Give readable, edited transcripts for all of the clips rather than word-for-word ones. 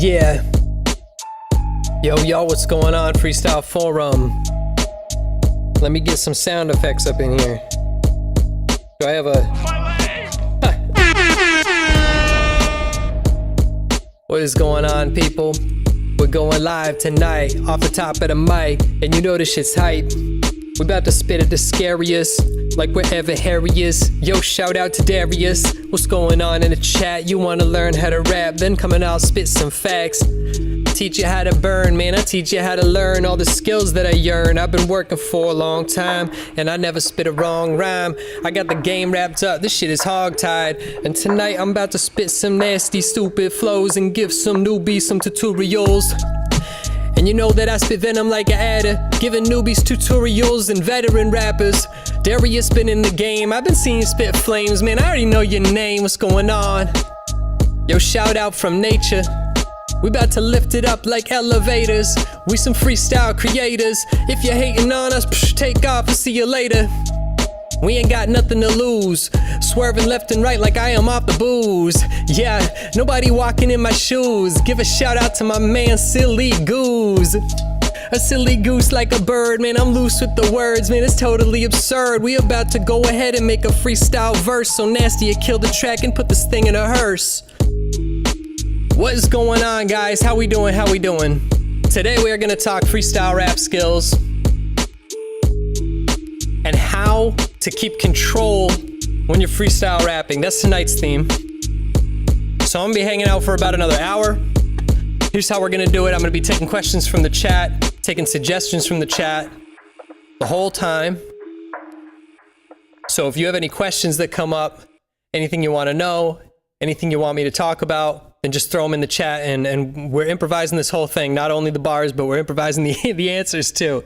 Yeah. Yo, what's going on, Freestyle Forum? Let me get some sound effects up in here. Do I have a... What is going on, people? We're going live tonight, off the top of the mic, and you know this shit's hype. We about to spit at the scariest, like wherever Harry is. Yo, shout out to Darius. What's going on in the chat? You wanna learn how to rap, then coming out spit some facts. Teach you how to burn, man, I teach you how to learn all the skills that I yearn. I've been working for a long time, and I never spit a wrong rhyme. I got the game wrapped up, this shit is hogtied. And tonight I'm about to spit some nasty, stupid flows and give some newbies some tutorials. And you know that I spit venom like an adder, giving newbies tutorials and veteran rappers. Darius been in the game, I've been seeing you spit flames, man, I already know your name, what's going on? Yo, shout out from nature. We about to lift it up like elevators. We some freestyle creators. If you're hating on us, take off and see you later. We ain't got nothing to lose. Swerving left and right like I am off the booze. Yeah, nobody walking in my shoes. Give a shout out to my man, Silly Goose. A silly goose like a bird, man, I'm loose with the words, man, it's totally absurd. We about to go ahead and make a freestyle verse so nasty it killed the track and put this thing in a hearse. What is going on, guys? How we doing? Today we are gonna talk freestyle rap skills and how to keep control when you're freestyle rapping. That's tonight's theme. So I'm gonna be hanging out for about another hour. Here's how we're gonna do it. I'm gonna be taking questions from the chat, taking suggestions from the chat the whole time. So if you have any questions that come up, anything you wanna know, anything you want me to talk about, then just throw them in the chat, and we're improvising this whole thing. Not only the bars, but we're improvising the answers too.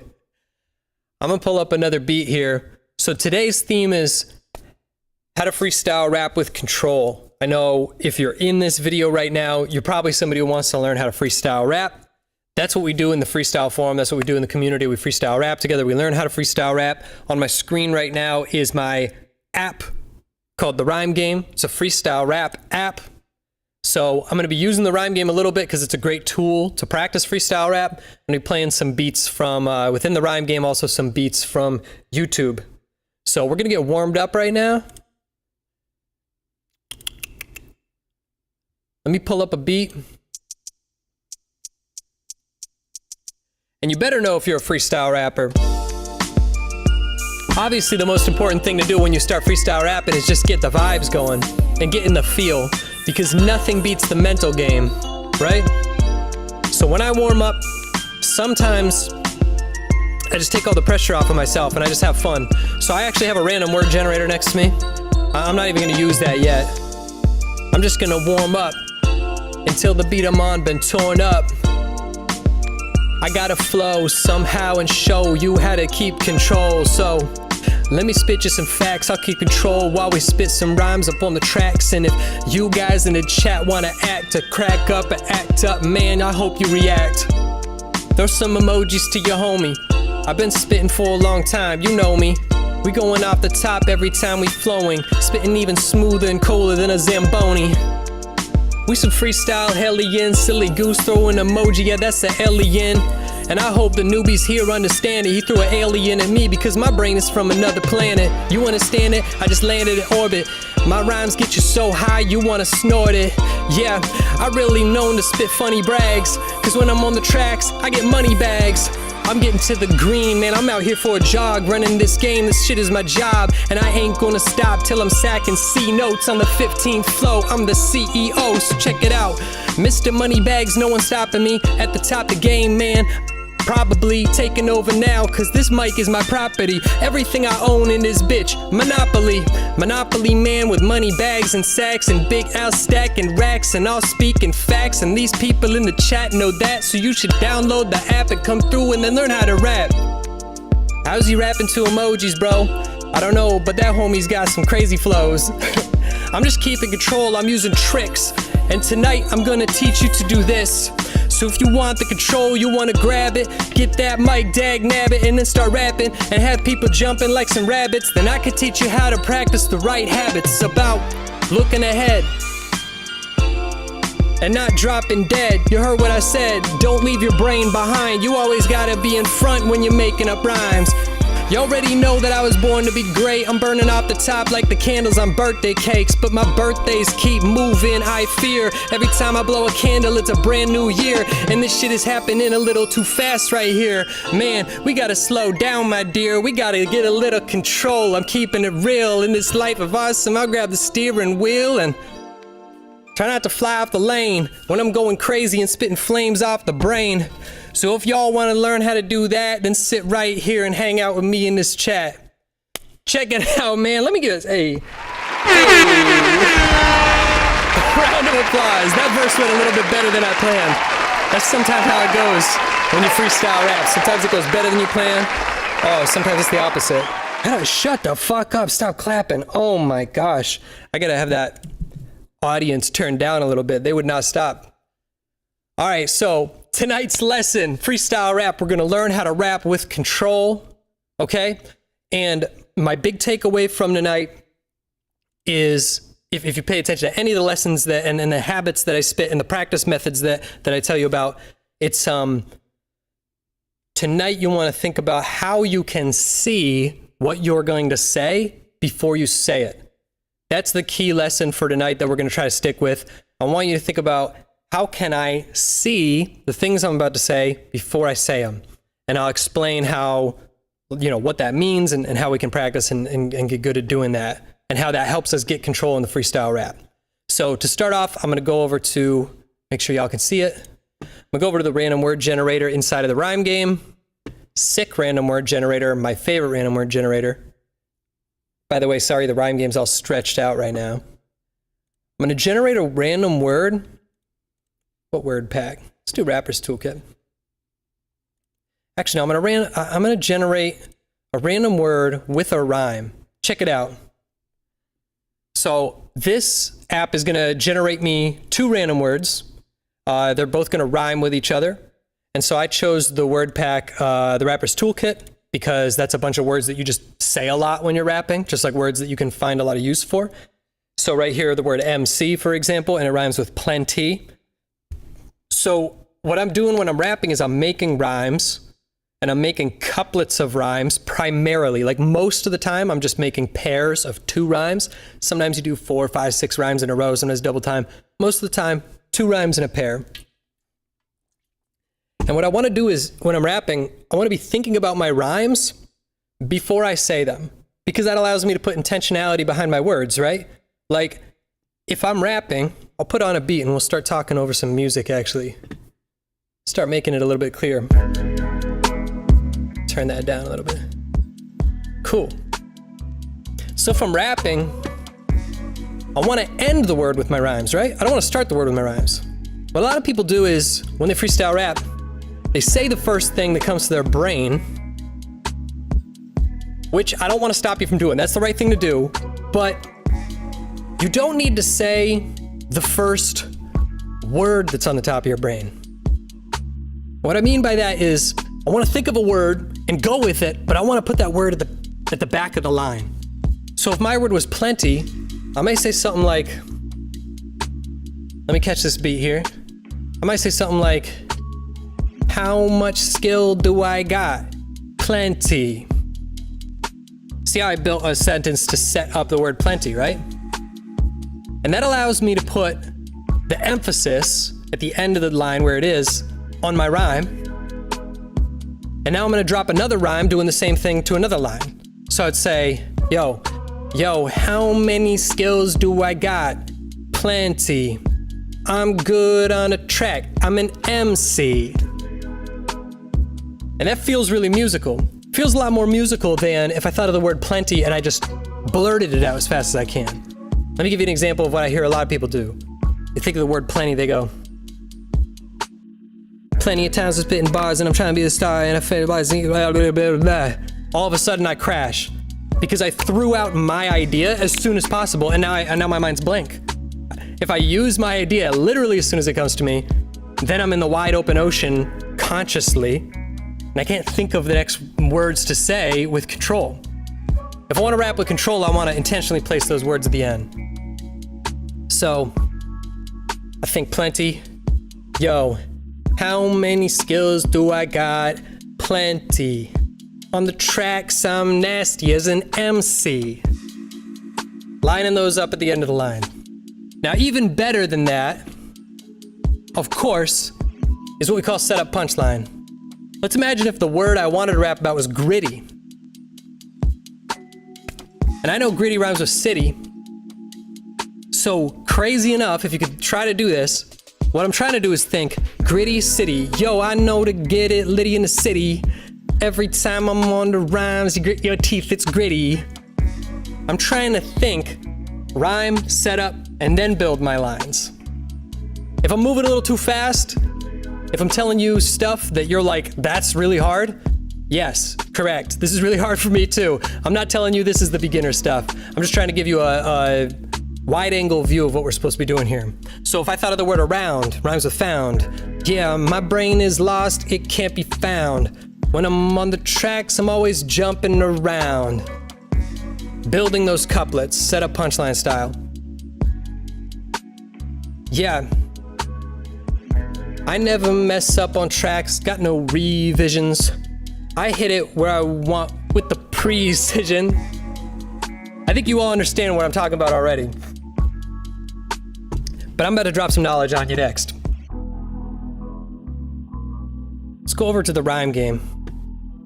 I'm gonna pull up another beat here. So today's theme is how to freestyle rap with control. I know if you're in this video right now, you're probably somebody who wants to learn how to freestyle rap. That's what we do in the Freestyle Forum. That's what we do in the community. We freestyle rap together. We learn how to freestyle rap. On my screen right now is my app called the Rhyme Game. It's a freestyle rap app. So I'm going to be using the Rhyme Game a little bit because it's a great tool to practice freestyle rap. I'm going to be playing some beats from within the Rhyme Game, also some beats from YouTube. So we're going to get warmed up right now. Let me pull up a beat. And you better know if you're a freestyle rapper. Obviously, the most important thing to do when you start freestyle rapping is just get the vibes going and get in the feel, because nothing beats the mental game, right? So when I warm up, sometimes I just take all the pressure off of myself and I just have fun. So I actually have a random word generator next to me. I'm not even gonna use that yet. I'm just gonna warm up until the beat I'm on been torn up. I gotta flow somehow and show you how to keep control. So let me spit you some facts, I'll keep control while we spit some rhymes up on the tracks. And if you guys in the chat wanna act or crack up or act up, man, I hope you react. Throw some emojis to your homie. I've been spitting for a long time, you know me. We going off the top every time we flowing, spitting even smoother and colder than a Zamboni. We some freestyle hellions, silly goose throwing emoji, yeah that's an alien. And I hope the newbies here understand it. He threw an alien at me because my brain is from another planet. You understand it? I just landed in orbit. My rhymes get you so high you wanna snort it. Yeah, I really known to spit funny brags, cause when I'm on the tracks, I get money bags. I'm getting to the green, man, I'm out here for a jog, running this game, this shit is my job, and I ain't gonna stop till I'm sacking C notes on the 15th flow. I'm the CEO, so check it out. Mr. Moneybags, no one's stopping me at the top of the game, man. Probably taking over now, cause this mic is my property. Everything I own in this bitch, monopoly. Monopoly man with money bags and sacks and Big Al stacking racks and all speaking facts. And these people in the chat know that, so you should download the app and come through and then learn how to rap. How's he rapping to emojis, bro? I don't know, but that homie's got some crazy flows. I'm just keeping control, I'm using tricks. And tonight I'm gonna teach you to do this. So if you want the control, you wanna grab it, get that mic, dag, nab it, and then start rapping and have people jumping like some rabbits. Then I can teach you how to practice the right habits. It's about looking ahead and not dropping dead. You heard what I said, don't leave your brain behind. You always gotta be in front when you're making up rhymes. You already know that I was born to be great. I'm burning off the top like the candles on birthday cakes. But my birthdays keep moving, I fear. Every time I blow a candle, it's a brand new year. And this shit is happening a little too fast right here. Man, we gotta slow down, my dear. We gotta get a little control. I'm keeping it real in this life of awesome. I'll grab the steering wheel and try not to fly off the lane when I'm going crazy and spitting flames off the brain. So if y'all want to learn how to do that, then sit right here and hang out with me in this chat. Check it out, man. Let me get a round of applause. That verse went a little bit better than I planned. That's sometimes how it goes when you freestyle rap. Sometimes it goes better than you plan. Oh, sometimes it's the opposite. Shut the fuck up. Stop clapping. Oh my gosh. I gotta have that audience turned down a little bit. They would not stop. All right, so tonight's lesson, freestyle rap, we're gonna learn how to rap with control, okay? And my big takeaway from tonight is, if you pay attention to any of the lessons that and the habits that I spit and the practice methods that I tell you about, it's tonight you wanna think about how you can see what you're going to say before you say it. That's the key lesson for tonight that we're gonna try to stick with. I want you to think about, how can I see the things I'm about to say before I say them? And I'll explain how, you know, what that means and how we can practice and get good at doing that and how that helps us get control in the freestyle rap. So to start off, I'm gonna go over to, make sure y'all can see it. I'm gonna go over to the random word generator inside of the rhyme game. Sick random word generator, my favorite random word generator. By the way, sorry, the rhyme game's all stretched out right now. I'm gonna generate a random word. What word pack? Let's do Rapper's Toolkit. Actually, no, I'm gonna generate a random word with a rhyme. Check it out. So this app is gonna generate me 2 random words. They're both gonna rhyme with each other. And so I chose the word pack, the Rapper's Toolkit, because that's a bunch of words that you just say a lot when you're rapping, just like words that you can find a lot of use for. So right here, the word MC, for example, and it rhymes with plenty. So what I'm doing when I'm rapping is I'm making rhymes, and I'm making couplets of rhymes primarily. Like most of the time, I'm just making pairs of 2 rhymes. Sometimes you do 4, 5, 6 rhymes in a row, sometimes double time. Most of the time, 2 rhymes in a pair. And what I want to do is, when I'm rapping, I want to be thinking about my rhymes, before I say them, because that allows me to put intentionality behind my words, right? Like, if I'm rapping, I'll put on a beat and we'll start talking over some music, actually. Start making it a little bit clearer. Turn that down a little bit. Cool. So if I'm rapping, I want to end the word with my rhymes, right? I don't want to start the word with my rhymes. What a lot of people do is, when they freestyle rap, they say the first thing that comes to their brain, which I don't want to stop you from doing. That's the right thing to do, but you don't need to say the first word that's on the top of your brain. What I mean by that is, I want to think of a word and go with it, but I want to put that word at the back of the line. So if my word was plenty, I might say something like, let me catch this beat here. I might say something like, how much skill do I got? Plenty. See how I built a sentence to set up the word plenty, right? And that allows me to put the emphasis at the end of the line where it is on my rhyme. And now I'm gonna drop another rhyme doing the same thing to another line. So I'd say, yo, how many skills do I got? Plenty. I'm good on a track. I'm an MC. And that feels really musical. Feels a lot more musical than if I thought of the word plenty and I just blurted it out as fast as I can. Let me give you an example of what I hear a lot of people do. They think of the word plenty, they go, plenty of times I'm spitting bars and I'm trying to be the star and I feel blah, blah, blah, blah, blah. All of a sudden I crash because I threw out my idea as soon as possible and now my mind's blank. If I use my idea literally as soon as it comes to me, then I'm in the wide open ocean consciously and I can't think of the next words to say with control. If I want to rap with control, I want to intentionally place those words at the end. So, I think plenty. Yo, how many skills do I got? Plenty. On the tracks, I'm nasty as an MC. Lining those up at the end of the line. Now, even better than that, of course, is what we call setup punchline. Let's imagine if the word I wanted to rap about was gritty. And I know gritty rhymes with city. So crazy enough, if you could try to do this, what I'm trying to do is think gritty city. Yo, I know to get it litty in the city. Every time I'm on the rhymes, you grit your teeth, it's gritty. I'm trying to think rhyme, setup, and then build my lines. If I'm moving a little too fast, if I'm telling you stuff that you're like, that's really hard, yes, correct. This is really hard for me too. I'm not telling you this is the beginner stuff. I'm just trying to give you a wide angle view of what we're supposed to be doing here. So if I thought of the word around, rhymes with found. Yeah, my brain is lost, it can't be found. When I'm on the tracks, I'm always jumping around. Building those couplets, set up punchline style. Yeah. I never mess up on tracks, got no revisions. I hit it where I want with the precision. I think you all understand what I'm talking about already. But I'm about to drop some knowledge on you next. Let's go over to the rhyme game.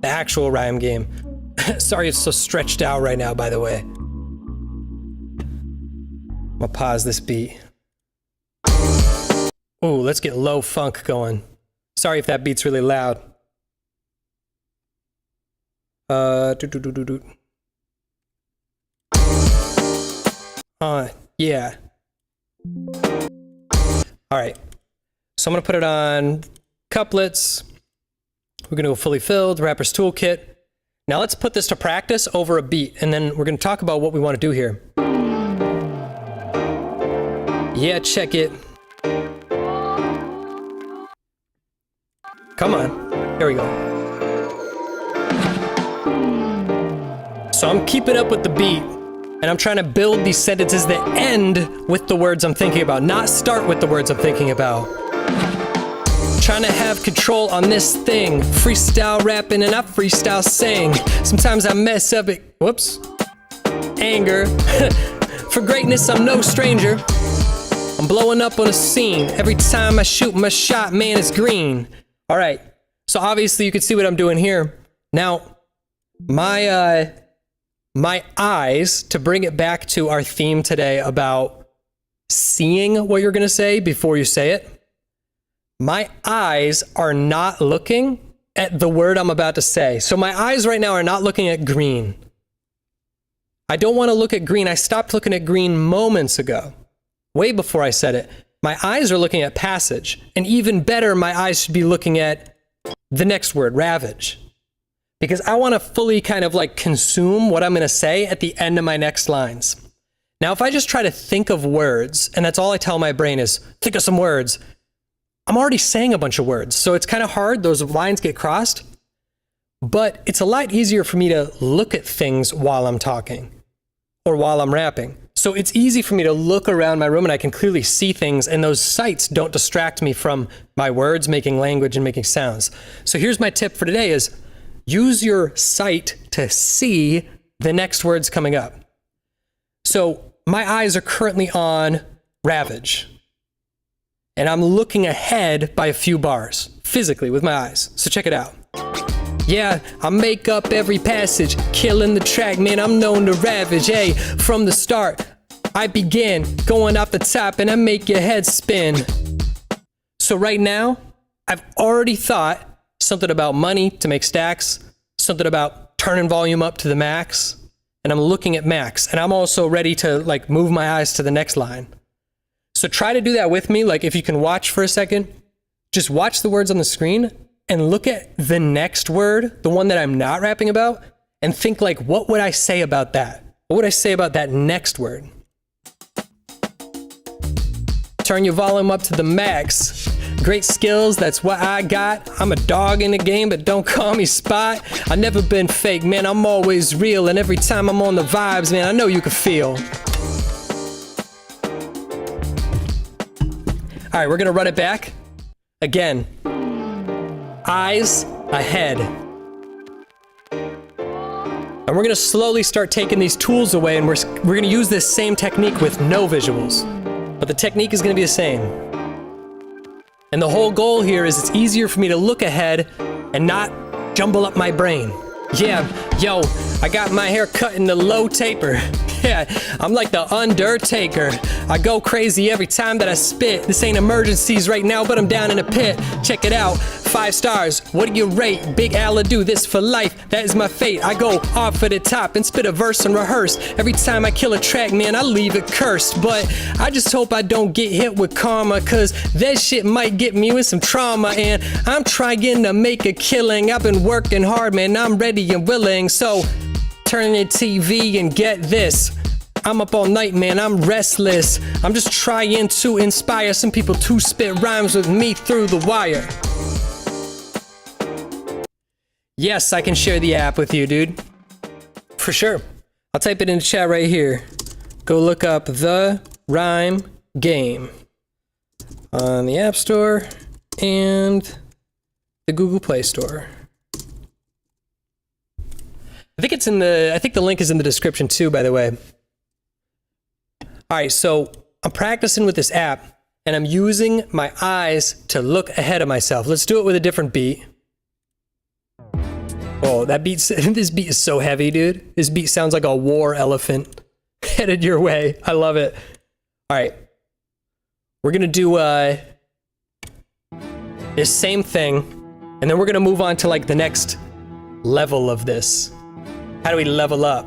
The actual rhyme game. Sorry it's so stretched out right now, by the way. I'm gonna pause this beat. Ooh, let's get low funk going. Sorry if that beat's really loud. Yeah. All right. So I'm gonna put it on couplets. We're gonna go fully filled, rapper's toolkit. Now let's put this to practice over a beat, and then we're gonna talk about what we wanna do here. Yeah, check it. Come on, here we go. So I'm keeping up with the beat, and I'm trying to build these sentences that end with the words I'm thinking about, not start with the words I'm thinking about. Trying to have control on this thing. Freestyle rapping and I freestyle sing. Sometimes I mess up it, whoops, anger. For greatness, I'm no stranger. I'm blowing up on a scene. Every time I shoot my shot, man, it's green. All right, so obviously you can see what I'm doing here. Now, My eyes, to bring it back to our theme today about seeing what you're going to say before you say it. My eyes are not looking at the word I'm about to say. So my eyes right now are not looking at green. I don't want to look at green. I stopped looking at green moments ago, way before I said it. My eyes are looking at passage. And even better, my eyes should be looking at the next word, ravage. Because I want to fully kind of like consume what I'm going to say at the end of my next lines. Now, if I just try to think of words, and that's all I tell my brain is, think of some words, I'm already saying a bunch of words. So it's kind of hard. Those lines get crossed. But it's a lot easier for me to look at things while I'm talking or while I'm rapping. So it's easy for me to look around my room and I can clearly see things, and those sights don't distract me from my words, making language and making sounds. So here's my tip for today is use your sight to see the next words coming up. So my eyes are currently on ravage, and I'm looking ahead by a few bars physically with my eyes. So check it out. Yeah, I make up every passage, killing the track, man, I'm known to ravage. Hey, from the start, I begin going off the top and I make your head spin. So right now, I've already thought something about money to make stacks, something about turning volume up to the max, and I'm looking at max, and I'm also ready to like move my eyes to the next line. So try to do that with me. Like if you can watch for a second, just watch the words on the screen and look at the next word, the one that I'm not rapping about, and think like, what would I say about that? What would I say about that next word? Turn your volume up to the max. Great skills, that's what I got. I'm a dog in the game, but don't call me Spot. I never been fake, man, I'm always real. And every time I'm on the vibes, man, I know you can feel. All right, we're gonna run it back. Again, eyes ahead. And we're gonna slowly start taking these tools away, and we're gonna use this same technique with no visuals. But the technique is gonna be the same. And the whole goal here is it's easier for me to look ahead and not jumble up my brain. Yeah, yo, I got my hair cut in the low taper. Yeah, I'm like the Undertaker. I go crazy every time that I spit. This ain't emergencies right now, but I'm down in a pit. Check it out, 5 stars. What do you rate? Big Al do this for life. That is my fate. I go off at the top and spit a verse and rehearse. Every time I kill a track, man, I leave it cursed. But I just hope I don't get hit with karma, cause that shit might get me with some trauma. And I'm trying to make a killing. I've been working hard, man. I'm ready and willing. So turn your TV and get this. I'm up all night, man, I'm restless. I'm just trying to inspire some people to spit rhymes with me through the wire. Yes, I can share the app with you, dude. For sure. I'll type it in the chat right here. Go look up The Rhyme Game on the App Store and the Google Play Store. I think the link is in the description too, by the way. All right, so I'm practicing with this app and I'm using my eyes to look ahead of myself. Let's do it with a different beat. Oh, this beat is so heavy, dude. This beat sounds like a war elephant headed your way. I love it. All right, we're gonna do this same thing, and then we're gonna move on to like the next level of this. How do we level up?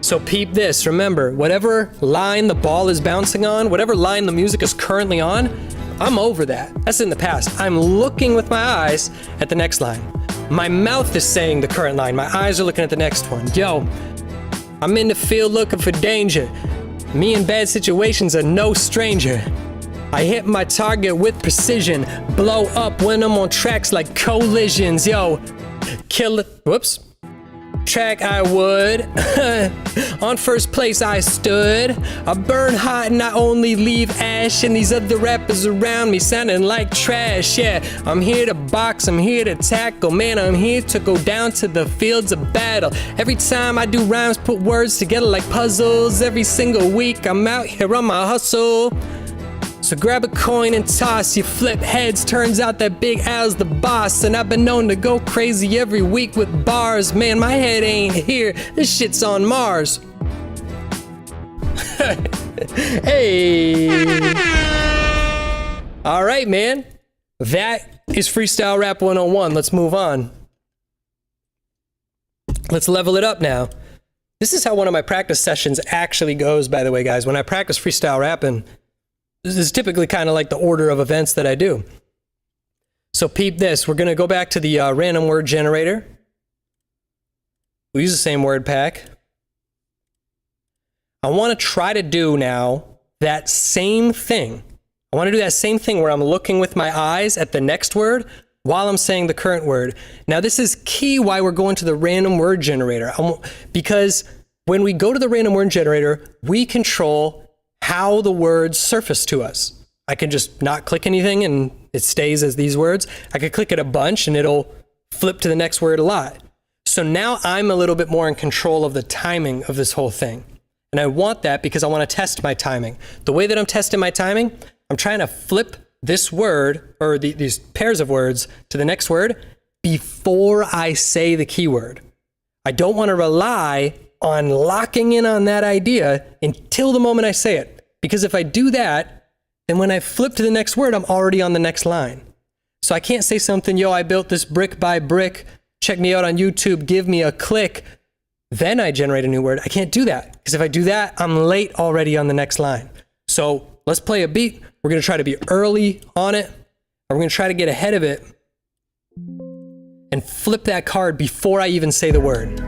So peep this, remember, whatever line the ball is bouncing on, whatever line the music is currently on, I'm over that. That's in the past. I'm looking with my eyes at the next line. My mouth is saying the current line. My eyes are looking at the next one. Yo, I'm in the field looking for danger. Me in bad situations are no stranger. I hit my target with precision. Blow up when I'm on tracks like collisions. Yo, kill it. Whoops. Track I would. On first place I stood. I burn hot and I only leave ash, and these other rappers around me sounding like trash. Yeah, I'm here to box, I'm here to tackle. Man, I'm here to go down to the fields of battle. Every time I do rhymes, put words together like puzzles. Every single week I'm out here on my hustle. So grab a coin and toss, you flip heads, turns out that Big Al's the boss. And I've been known to go crazy every week with bars. Man, my head ain't here, this shit's on Mars. Hey. All right, man. That is Freestyle Rap 101. Let's move on. Let's level it up now. This is how one of my practice sessions actually goes, by the way, guys. When I practice freestyle rapping, this is typically kind of like the order of events that I do. So peep this. We're going to go back to the random word generator. We use the same word pack. I want to try to do now that same thing. I want to do that same thing where I'm looking with my eyes at the next word while I'm saying the current word. Now, this is key why we're going to the random word generator. Because when we go to the random word generator, we control how the words surface to us. I can just not click anything and it stays as these words. I could click it a bunch and it'll flip to the next word a lot. So now I'm a little bit more in control of the timing of this whole thing. And I want that because I want to test my timing. The way that I'm testing my timing, I'm trying to flip this word or these pairs of words to the next word before I say the keyword. I don't want to rely on locking in on that idea until the moment I say it. Because if I do that, then when I flip to the next word, I'm already on the next line. So I can't say something, yo, I built this brick by brick. Check me out on YouTube. Give me a click. Then I generate a new word. I can't do that. Because if I do that, I'm late already on the next line. So let's play a beat. We're going to try to be early on it. And we're going to try to get ahead of it and flip that card before I even say the word.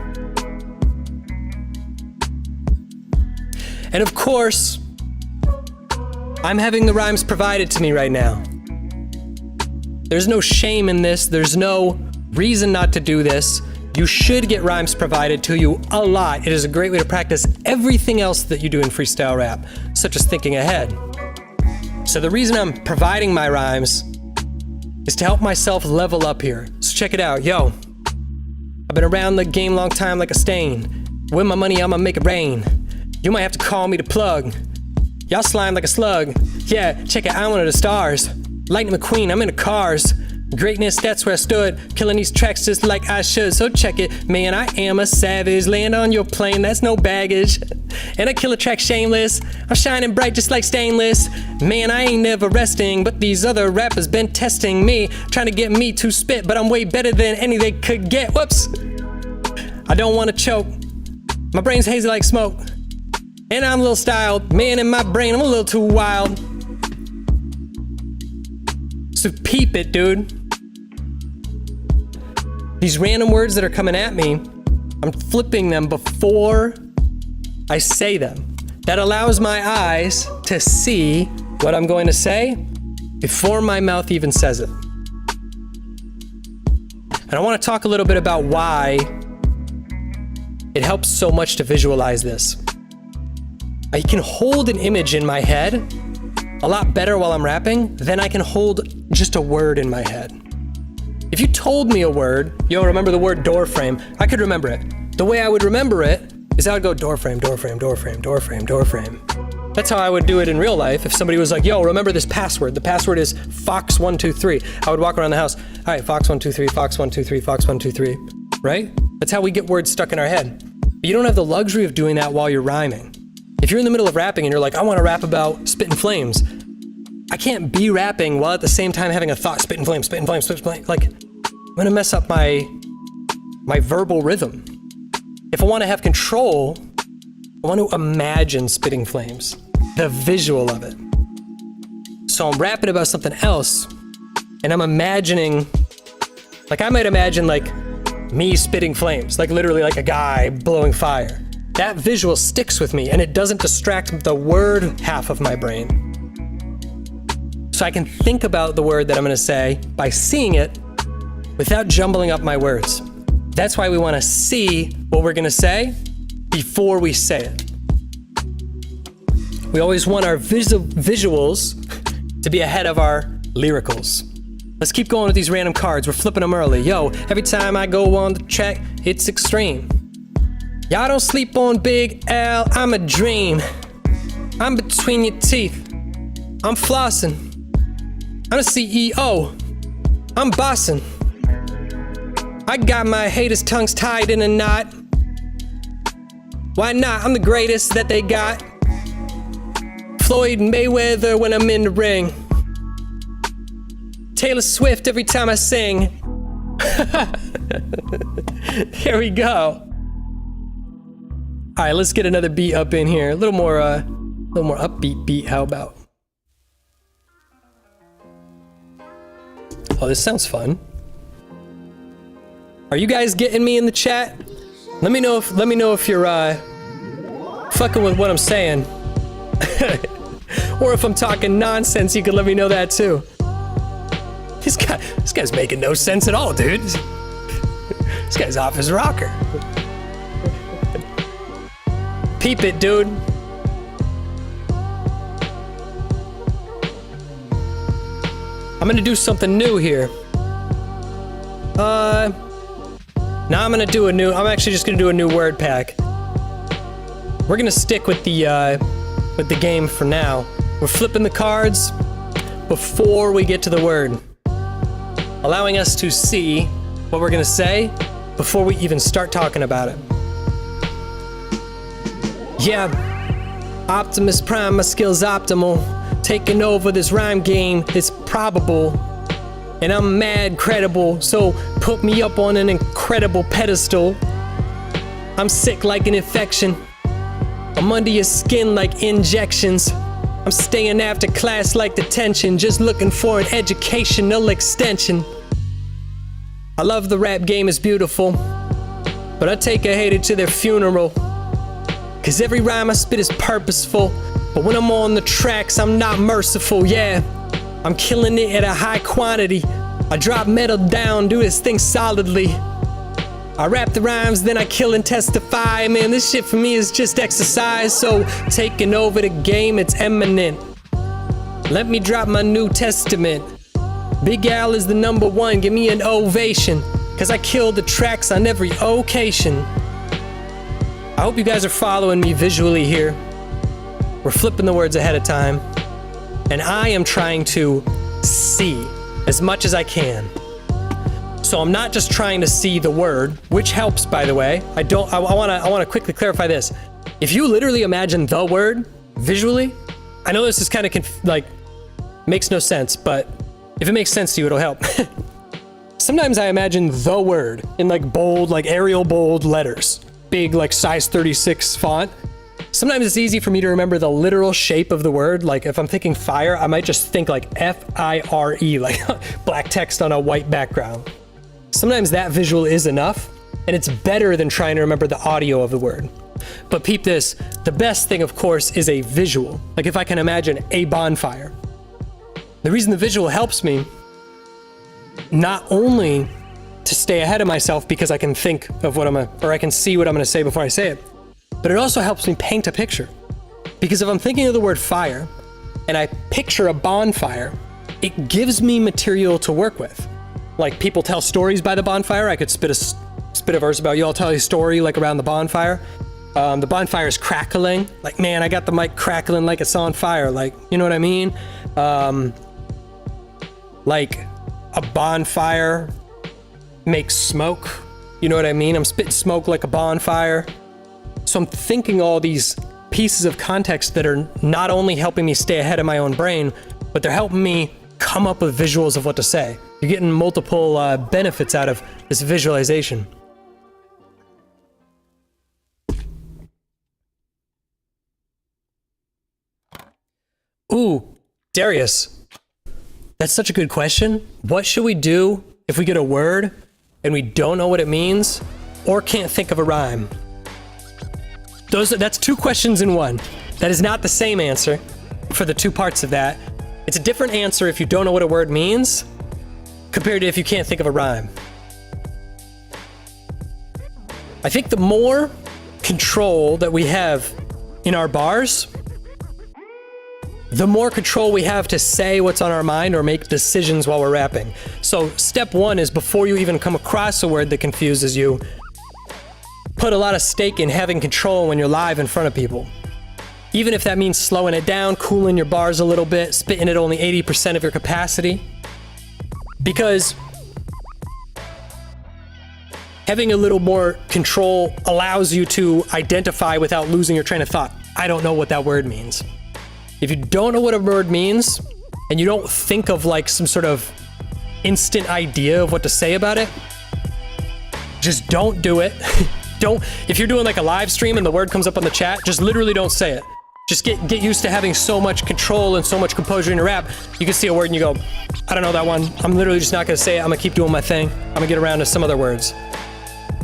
And of course, I'm having the rhymes provided to me right now. There's no shame in this. There's no reason not to do this. You should get rhymes provided to you a lot. It is a great way to practice everything else that you do in freestyle rap, such as thinking ahead. So the reason I'm providing my rhymes is to help myself level up here. So check it out. Yo, I've been around the game long time like a stain. With my money, I'ma make it rain. You might have to call me the plug. Y'all slime like a slug. Yeah, check it, I'm one of the stars. Lightning McQueen, I'm in the cars. Greatness, that's where I stood. Killing these tracks just like I should. So check it, man, I am a savage. Land on your plane, that's no baggage. And I kill a track shameless. I'm shining bright just like stainless. Man, I ain't never resting. But these other rappers been testing me, trying to get me to spit. But I'm way better than any they could get. Whoops. I don't want to choke. My brain's hazy like smoke. And I'm a little styled. Man, in my brain, I'm a little too wild. So peep it, dude. These random words that are coming at me, I'm flipping them before I say them. That allows my eyes to see what I'm going to say before my mouth even says it. And I want to talk a little bit about why it helps so much to visualize this. I can hold an image in my head a lot better while I'm rapping than I can hold just a word in my head. If you told me a word, yo, remember the word door frame, I could remember it. The way I would remember it is I would go door frame, door frame, door frame, door frame, door frame. That's how I would do it in real life. If somebody was like, yo, remember this password. The password is Fox123. I would walk around the house. All right, Fox123, Fox123, Fox123, right? That's how we get words stuck in our head. But you don't have the luxury of doing that while you're rhyming. If you're in the middle of rapping and you're like, I want to rap about spitting flames, I can't be rapping while at the same time having a thought, spitting flames, spitting flames, spitting flames. Like, I'm gonna mess up my verbal rhythm. If I want to have control, I want to imagine spitting flames, the visual of it. So I'm rapping about something else, and I'm imagining, like I might imagine like me spitting flames, like literally like a guy blowing fire. That visual sticks with me and it doesn't distract the word half of my brain. So I can think about the word that I'm gonna say by seeing it without jumbling up my words. That's why we wanna see what we're gonna say before we say it. We always want our visuals to be ahead of our lyricals. Let's keep going with these random cards. We're flipping them early. Yo, every time I go on the track, it's extreme. Y'all don't sleep on Big Al, I'm a dream. I'm between your teeth. I'm flossing. I'm a CEO. I'm bossing. I got my haters' tongues tied in a knot. Why not? I'm the greatest that they got. Floyd Mayweather when I'm in the ring. Taylor Swift every time I sing. Here we go. All right, let's get another beat up in here. A little more upbeat beat. How about? Oh, this sounds fun. Are you guys getting me in the chat? Let me know if you're fucking with what I'm saying. Or if I'm talking nonsense, you can let me know that too. This guy's making no sense at all, dude. This guy's off his rocker. Peep it, dude. I'm gonna do something new here. Now I'm actually just gonna do a new word pack. We're gonna stick with the game for now. We're flipping the cards before we get to the word, allowing us to see what we're gonna say before we even start talking about it. Yeah, Optimus Prime, my skills optimal. Taking over this rhyme game, it's probable. And I'm mad credible, so put me up on an incredible pedestal. I'm sick like an infection. I'm under your skin like injections. I'm staying after class like detention, just looking for an educational extension. I love the rap game, it's beautiful, but I take a hater to their funeral. Cause every rhyme I spit is purposeful, but when I'm on the tracks, I'm not merciful, yeah. I'm killing it at a high quantity. I drop metal down, do this thing solidly. I rap the rhymes, then I kill and testify. Man, this shit for me is just exercise, so taking over the game, it's eminent. Let me drop my New Testament. Big Al is the #1, give me an ovation, cause I kill the tracks on every occasion. I hope you guys are following me visually here. We're flipping the words ahead of time, and I am trying to see as much as I can. So I'm not just trying to see the word, which helps, by the way. I wanna quickly clarify this. If you literally imagine the word visually, I know this is kind of makes no sense, but if it makes sense to you, it'll help. Sometimes I imagine the word in like bold, like Arial bold letters, big like size 36 font. Sometimes it's easy for me to remember the literal shape of the word. Like if I'm thinking fire, I might just think like F-I-R-E, like black text on a white background. Sometimes that visual is enough, and it's better than trying to remember the audio of the word. But peep this, the best thing, of course, is a visual. Like if I can imagine a bonfire. The reason the visual helps me, not only to stay ahead of myself because I can think of I can see what I'm gonna say before I say it, but it also helps me paint a picture. Because if I'm thinking of the word fire, and I picture a bonfire, it gives me material to work with. Like people tell stories by the bonfire. I could spit a verse about you. I'll tell you a story like around the bonfire. The bonfire is crackling. Like, man, I got the mic crackling like it's on fire. Like, you know what I mean? Like a bonfire makes smoke. You know what I mean? I'm spitting smoke like a bonfire. So I'm thinking all these pieces of context that are not only helping me stay ahead of my own brain, but they're helping me come up with visuals of what to say. You're getting multiple benefits out of this visualization. Ooh, Darius, that's such a good question. What should we do if we get a word and we don't know what it means or can't think of a rhyme? That's two questions in one. That is not the same answer for the two parts of that. It's a different answer if you don't know what a word means compared to if you can't think of a rhyme. I think the more control that we have in our bars, the more control we have to say what's on our mind or make decisions while we're rapping. So step one is before you even come across a word that confuses you, put a lot of stake in having control when you're live in front of people. even if that means slowing it down, cooling your bars a little bit, spitting at only 80% of your capacity. Because having a little more control allows you to identify without losing your train of thought. I don't know what that word means. If you don't know what a word means, and you don't think of like some sort of instant idea of what to say about it, just don't do it. If you're doing like a live stream and the word comes up on the chat, just literally don't say it. Just get used to having so much control and so much composure in your rap. You can see a word and you go, I don't know that one. I'm literally just not gonna say it. I'm gonna keep doing my thing. I'm gonna get around to some other words.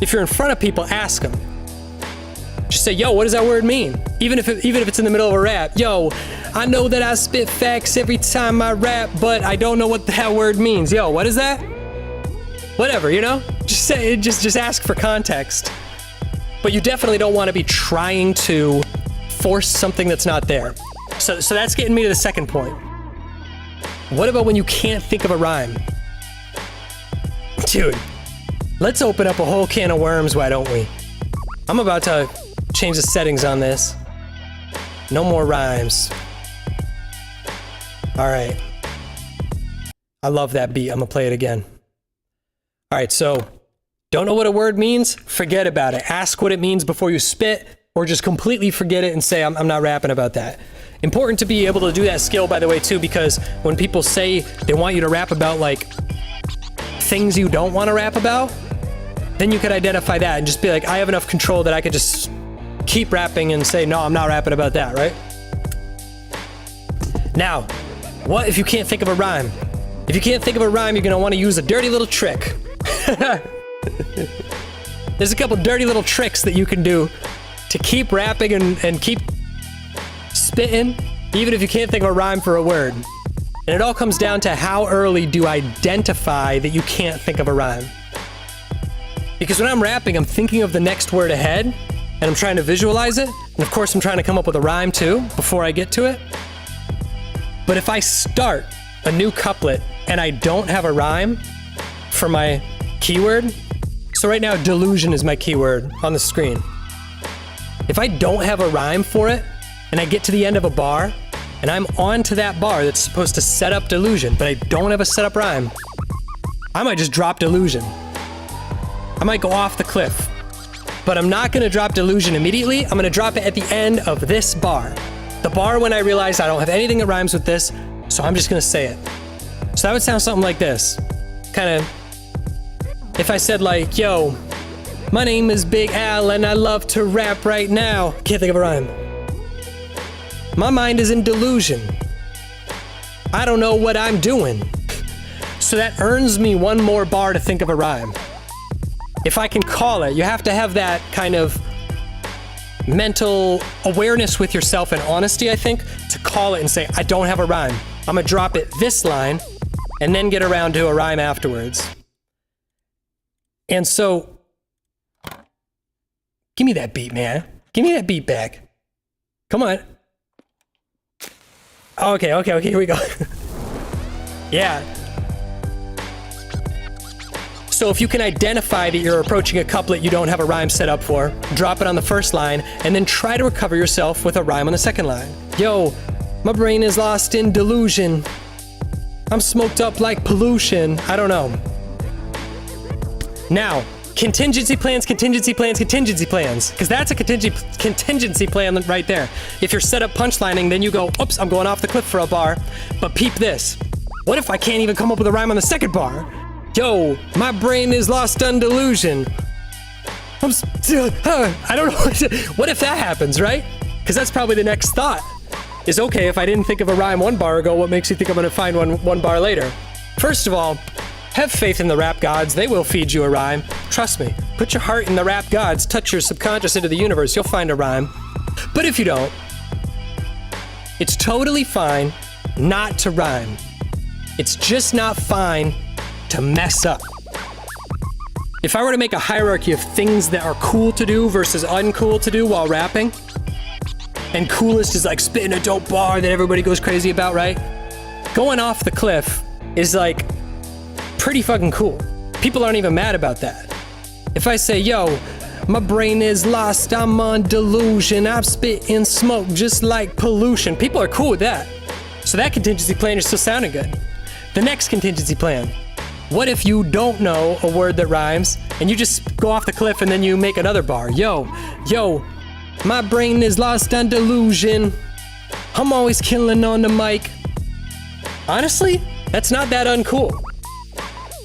If you're in front of people, ask them. Just say, yo, what does that word mean? Even if it's in the middle of a rap. Yo, I know that I spit facts every time I rap, but I don't know what that word means. Yo, what is that? Whatever, you know? Just say, just ask for context. But you definitely don't want to be trying to force something that's not there. So that's getting me to the second point. What about when you can't think of a rhyme? Dude, let's open up a whole can of worms, why don't we? I'm about to change the settings on this. No more rhymes. All right. I love that beat. I'm gonna play it again. All right, so don't know what a word means? Forget about it. Ask what it means before you spit, or just completely forget it and say, I'm not rapping about that. Important to be able to do that skill, by the way, too, because when people say they want you to rap about like things you don't want to rap about, then you could identify that and just be like, I have enough control that I could just keep rapping and say, no, I'm not rapping about that, right? Now, what if you can't think of a rhyme? If you can't think of a rhyme, you're gonna want to use a dirty little trick. There's a couple dirty little tricks that you can do to keep rapping and keep spitting, even if you can't think of a rhyme for a word. And it all comes down to how early do you identify that you can't think of a rhyme. Because when I'm rapping, I'm thinking of the next word ahead, and I'm trying to visualize it, and of course I'm trying to come up with a rhyme too, before I get to it. But if I start a new couplet and I don't have a rhyme for my keyword, so right now delusion is my keyword on the screen. If I don't have a rhyme for it, and I get to the end of a bar, and I'm on to that bar that's supposed to set up delusion, but I don't have a set up rhyme, I might just drop delusion. I might go off the cliff. But I'm not gonna drop delusion immediately, I'm gonna drop it at the end of this bar. The bar when I realize I don't have anything that rhymes with this, so I'm just gonna say it. So that would sound something like this. Kind of, if I said like, yo, my name is Big Al and I love to rap right now. Can't think of a rhyme. My mind is in delusion. I don't know what I'm doing. So that earns me one more bar to think of a rhyme. If I can call it, you have to have that kind of mental awareness with yourself and honesty, I think, to call it and say, I don't have a rhyme. I'm gonna drop it this line and then get around to a rhyme afterwards. And so, give me that beat, man. Give me that beat back. Come on. Okay, here we go. Yeah. So if you can identify that you're approaching a couplet you don't have a rhyme set up for, drop it on the first line, and then try to recover yourself with a rhyme on the second line. Yo, my brain is lost in delusion. I'm smoked up like pollution. I don't know. Now, contingency plans, because that's a contingency plan right there. If you're set up punchlining, then you go, oops, I'm going off the cliff for a bar. But peep this. What if I can't even come up with a rhyme on the second bar? Yo, my brain is lost in delusion. I don't know. What if that happens, right? Because that's probably the next thought. Is okay, if I didn't think of a rhyme one bar ago, what makes you think I'm gonna find one bar later? First of all, have faith in the rap gods. They will feed you a rhyme. Trust me. Put your heart in the rap gods. Touch your subconscious into the universe. You'll find a rhyme. But if you don't, it's totally fine not to rhyme. It's just not fine to mess up. If I were to make a hierarchy of things that are cool to do versus uncool to do while rapping, and coolest is like spitting a dope bar that everybody goes crazy about, right? Going off the cliff is like pretty fucking cool. People aren't even mad about that. If I say, yo, My brain is lost, I'm on delusion. I'm spitting smoke just like pollution. People are cool with that. So that contingency plan is still sounding good. The next contingency plan. What if you don't know a word that rhymes and you just go off the cliff and then you make another bar? Yo, my brain is lost on delusion. I'm always killing on the mic. Honestly, that's not that uncool.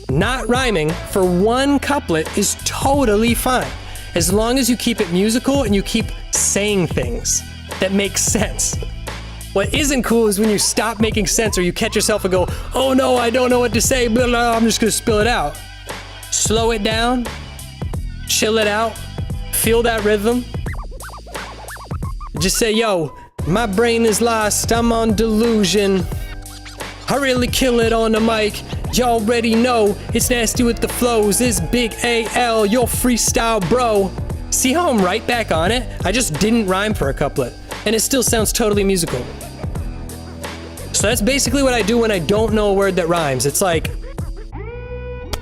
Not rhyming for one couplet is totally fine, as long as you keep it musical and you keep saying things that make sense. What isn't cool is when you stop making sense or you catch yourself and go, oh no, I don't know what to say, but I'm just gonna spill it out. Slow it down, chill it out, feel that rhythm. Just say, yo, my brain is lost, I'm on delusion. I really kill it on the mic. Y'all already know it's nasty with the flows. It's Big AL, your freestyle bro. See how I'm right back on it? I just didn't rhyme for a couplet, and it still sounds totally musical. So that's basically what I do when I don't know a word that rhymes. It's like,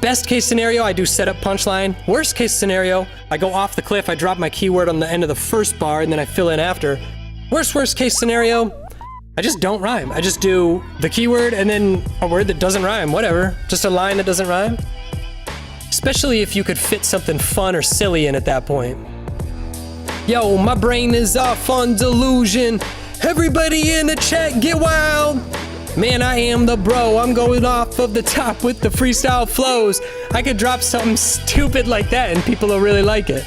best case scenario, I do setup punchline. Worst case scenario, I go off the cliff, I drop my keyword on the end of the first bar, and then I fill in after. Worst case scenario, I just don't rhyme. I just do the keyword and then a word that doesn't rhyme, whatever. Just a line that doesn't rhyme. Especially if you could fit something fun or silly in at that point. Yo, my brain is off on delusion. Everybody in the chat, get wild. Man, I am the bro. I'm going off of the top with the freestyle flows. I could drop something stupid like that and people will really like it.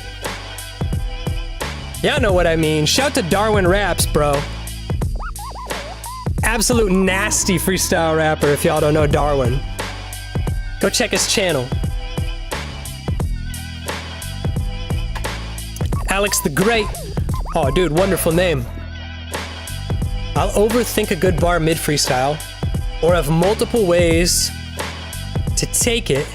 Y'all know what I mean. Shout to Darwin Raps, bro. Absolute nasty freestyle rapper if y'all don't know Darwin. Go check his channel. Alex the Great. Oh, dude, wonderful name. I'll overthink a good bar mid-freestyle, or have multiple ways to take it,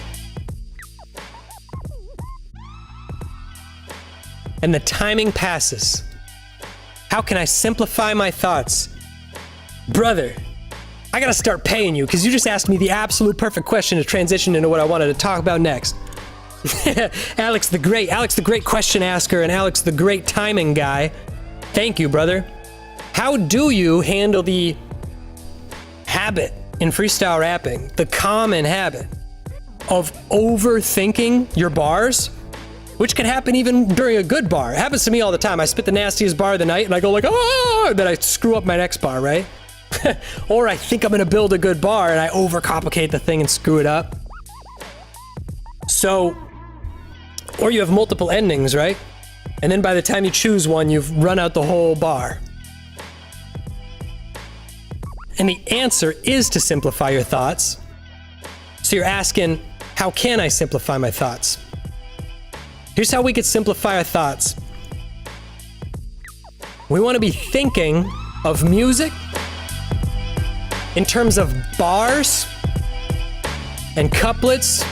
and the timing passes. How can I simplify my thoughts? Brother, I gotta start paying you because you just asked me the absolute perfect question to transition into what I wanted to talk about next. Alex the Great question asker and Alex the Great timing guy. Thank you, brother. How do you handle the habit in freestyle rapping, the common habit of overthinking your bars, which can happen even during a good bar? It happens to me all the time. I spit the nastiest bar of the night and I go like, oh, and then I screw up my next bar, right? Or I think I'm gonna build a good bar and I overcomplicate the thing and screw it up. So, or you have multiple endings, right? And then by the time you choose one, you've run out the whole bar. And the answer is to simplify your thoughts. So you're asking, how can I simplify my thoughts? Here's how we could simplify our thoughts. We want to be thinking of music in terms of bars and couplets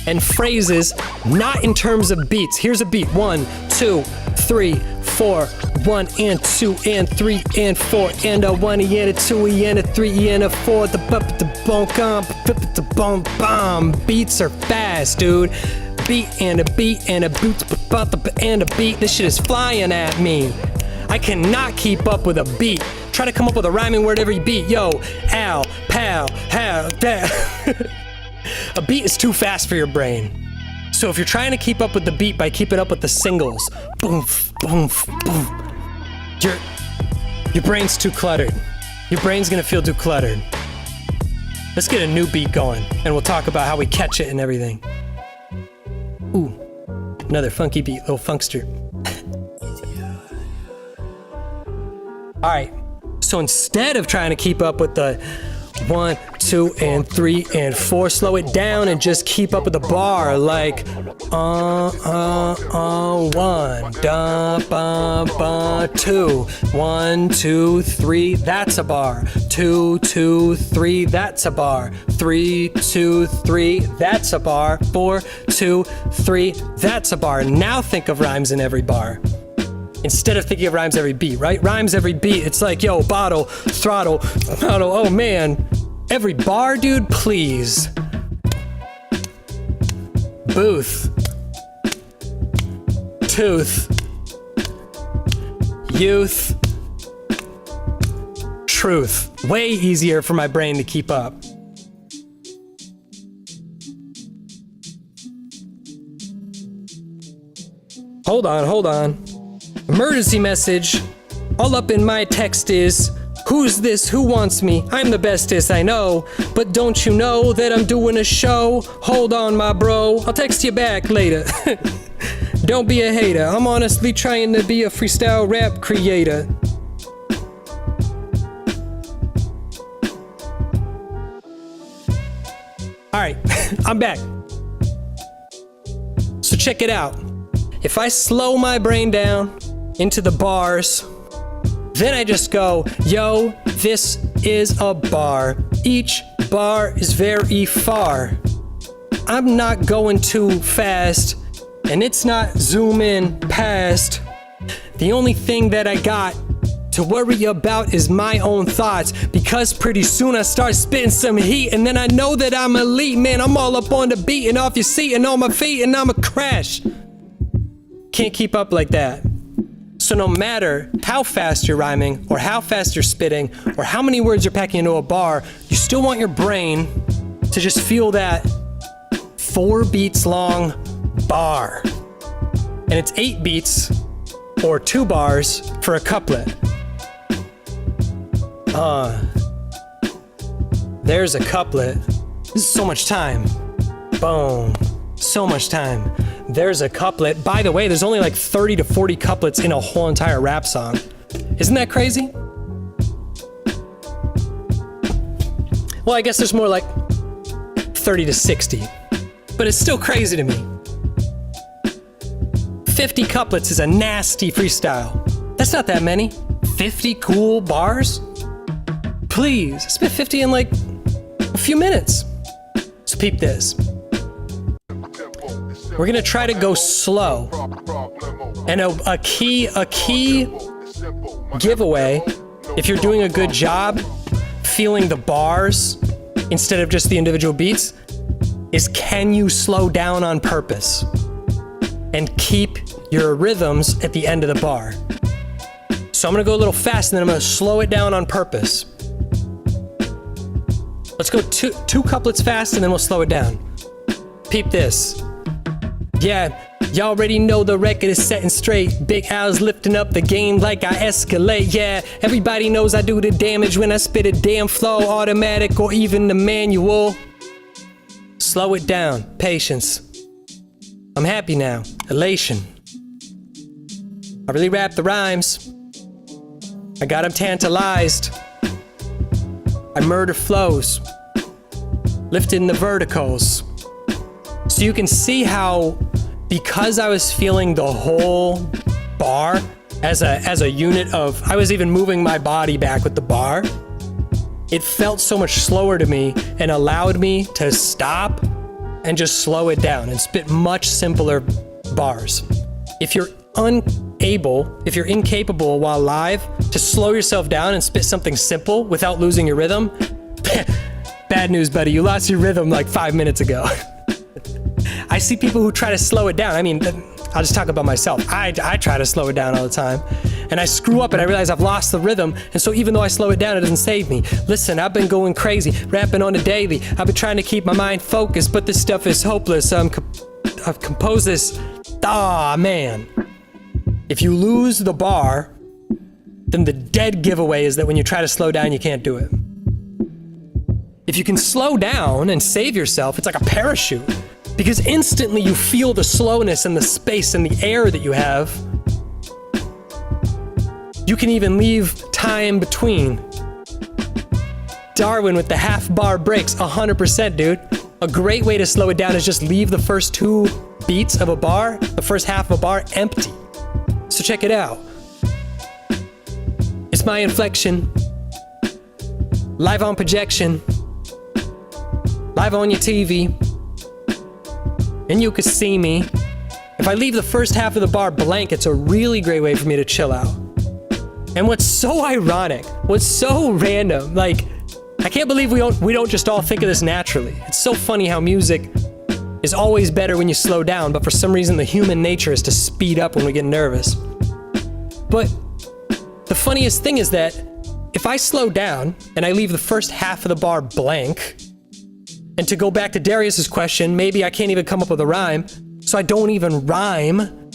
and phrases, not in terms of beats. Here's a beat. 1, 2, 3, 4. 1 and 2 and 3 and 4 and a 1 and a 2 and a 3 and a 4. The bum bum. Beats are fast, dude. Beat and a beat and a boot and a beat. This shit is flying at me. I cannot keep up with a beat. Try to come up with a rhyming word every beat. Yo, ow, pow, how, that. A beat is too fast for your brain. So if you're trying to keep up with the beat by keeping up with the singles, boom, boom, boom, your brain's too cluttered. Your brain's gonna feel too cluttered. Let's get a new beat going, and we'll talk about how we catch it and everything. Ooh, another funky beat, little funkster. All right, so instead of trying to keep up with the 1, 2, and 3, and 4, slow it down and just keep up with the bar, like 1, da, ba, ba, 2, 1, 2, 3, that's a bar. 2, 2, 3, that's a bar. 3, 2, 3, that's a bar. 4, 2, 3, that's a bar. Now think of rhymes in every bar. Instead of thinking of rhymes every beat, right? Rhymes every beat, it's like, yo, bottle, throttle, bottle, oh man. Every bar, dude, please. Booth. tooth, youth, truth. Way easier for my brain to keep up. Hold on. Emergency message. All up in my text is, who's this? Who wants me? I'm the bestest I know. But don't you know that I'm doing a show? Hold on, my bro. I'll text you back later. Don't be a hater. I'm honestly trying to be a freestyle rap creator. Alright, I'm back. So check it out. If I slow my brain down into the bars, then I just go, yo, this is a bar. Each bar is very far. I'm not going too fast, and it's not zooming past. The only thing that I got to worry about is my own thoughts, because pretty soon I start spitting some heat, and then I know that I'm elite, man. I'm all up on the beat and off your seat and on my feet, and I'ma crash. Can't keep up like that. So no matter how fast you're rhyming, or how fast you're spitting, or how many words you're packing into a bar, you still want your brain to just feel that 4 beats long bar. And it's 8 beats or 2 bars for a couplet. There's a couplet. This is so much time. Boom. So much time. There's a couplet. By the way, there's only like 30 to 40 couplets in a whole entire rap song. Isn't that crazy? Well, I guess there's more like 30 to 60. But it's still crazy to me. 50 couplets is a nasty freestyle. That's not that many. 50 cool bars? Please, spit 50 in like a few minutes. So peep this. We're gonna try to go slow. And a key giveaway, if you're doing a good job feeling the bars instead of just the individual beats, is can you slow down on purpose and keep your rhythms at the end of the bar? So I'm gonna go a little fast and then I'm gonna slow it down on purpose. Let's go two couplets fast and then we'll slow it down. Peep this. Yeah, y'all already know the record is setting straight. Big Al's lifting up the game like I escalate. Yeah, everybody knows I do the damage when I spit a damn flow, automatic or even the manual. Slow it down, patience. I'm happy now, elation. I really rap the rhymes. I got 'em tantalized. I murder flows, lifting the verticals. So you can see how, because I was feeling the whole bar as a unit of, I was even moving my body back with the bar, it felt so much slower to me and allowed me to stop and just slow it down and spit much simpler bars. If you're incapable while live to slow yourself down and spit something simple without losing your rhythm, bad news, buddy. You lost your rhythm like 5 minutes ago. I see people who try to slow it down. I mean, I'll just talk about myself. I try to slow it down all the time. And I screw up and I realize I've lost the rhythm. And so even though I slow it down, it doesn't save me. Listen, I've been going crazy, rapping on a daily. I've been trying to keep my mind focused, but this stuff is hopeless. I've composed this. Man. If you lose the bar, then the dead giveaway is that when you try to slow down, you can't do it. If you can slow down and save yourself, it's like a parachute. Because instantly you feel the slowness and the space and the air that you have. You can even leave time between. Darwin with the half bar breaks, 100%, dude. A great way to slow it down is just leave the first 2 beats of a bar, the first half of a bar, empty. So check it out. It's my inflection. Live on projection. Live on your TV. And you can see me. If I leave the first half of the bar blank, it's a really great way for me to chill out. And what's so ironic, what's so random, like, I can't believe we don't just all think of this naturally. It's so funny how music is always better when you slow down, but for some reason the human nature is to speed up when we get nervous. But the funniest thing is that if I slow down and I leave the first half of the bar blank, and to go back to Darius's question, maybe I can't even come up with a rhyme, so I don't even rhyme.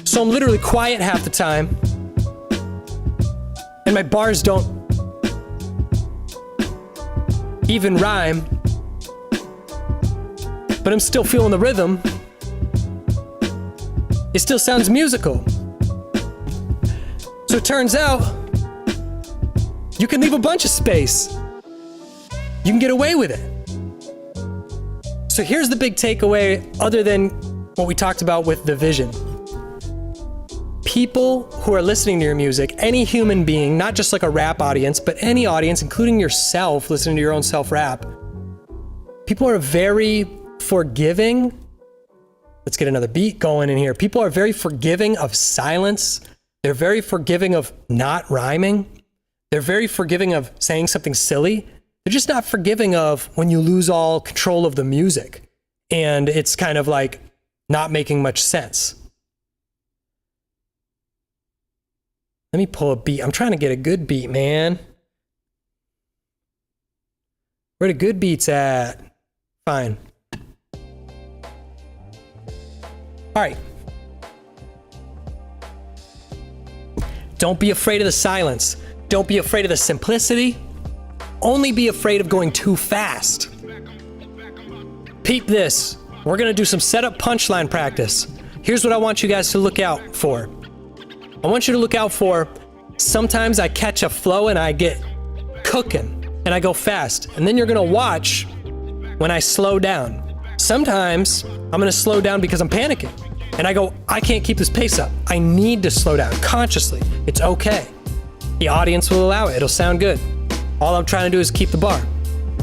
So I'm literally quiet half the time, and my bars don't even rhyme, but I'm still feeling the rhythm. It still sounds musical. So it turns out, you can leave a bunch of space. You can get away with it. So here's the big takeaway, other than what we talked about with the vision. People who are listening to your music, any human being, not just like a rap audience, but any audience, including yourself, listening to your own self-rap, people are very forgiving. Let's get another beat going in here. People are very forgiving of silence. They're very forgiving of not rhyming. They're very forgiving of saying something silly. They're just not forgiving of when you lose all control of the music and it's kind of like not making much sense. Let me pull a beat. I'm trying to get a good beat, man. Where the good beats at? Fine. All right. Don't be afraid of the silence. Don't be afraid of the simplicity. Only be afraid of going too fast. Peep this. We're gonna do some setup punchline practice. Here's what I want you guys to look out for. I want you to look out for, sometimes I catch a flow and I get cooking and I go fast. And then you're gonna watch when I slow down. Sometimes I'm gonna slow down because I'm panicking. And I go, I can't keep this pace up. I need to slow down consciously. It's okay. The audience will allow it. It'll sound good. All I'm trying to do is keep the bar.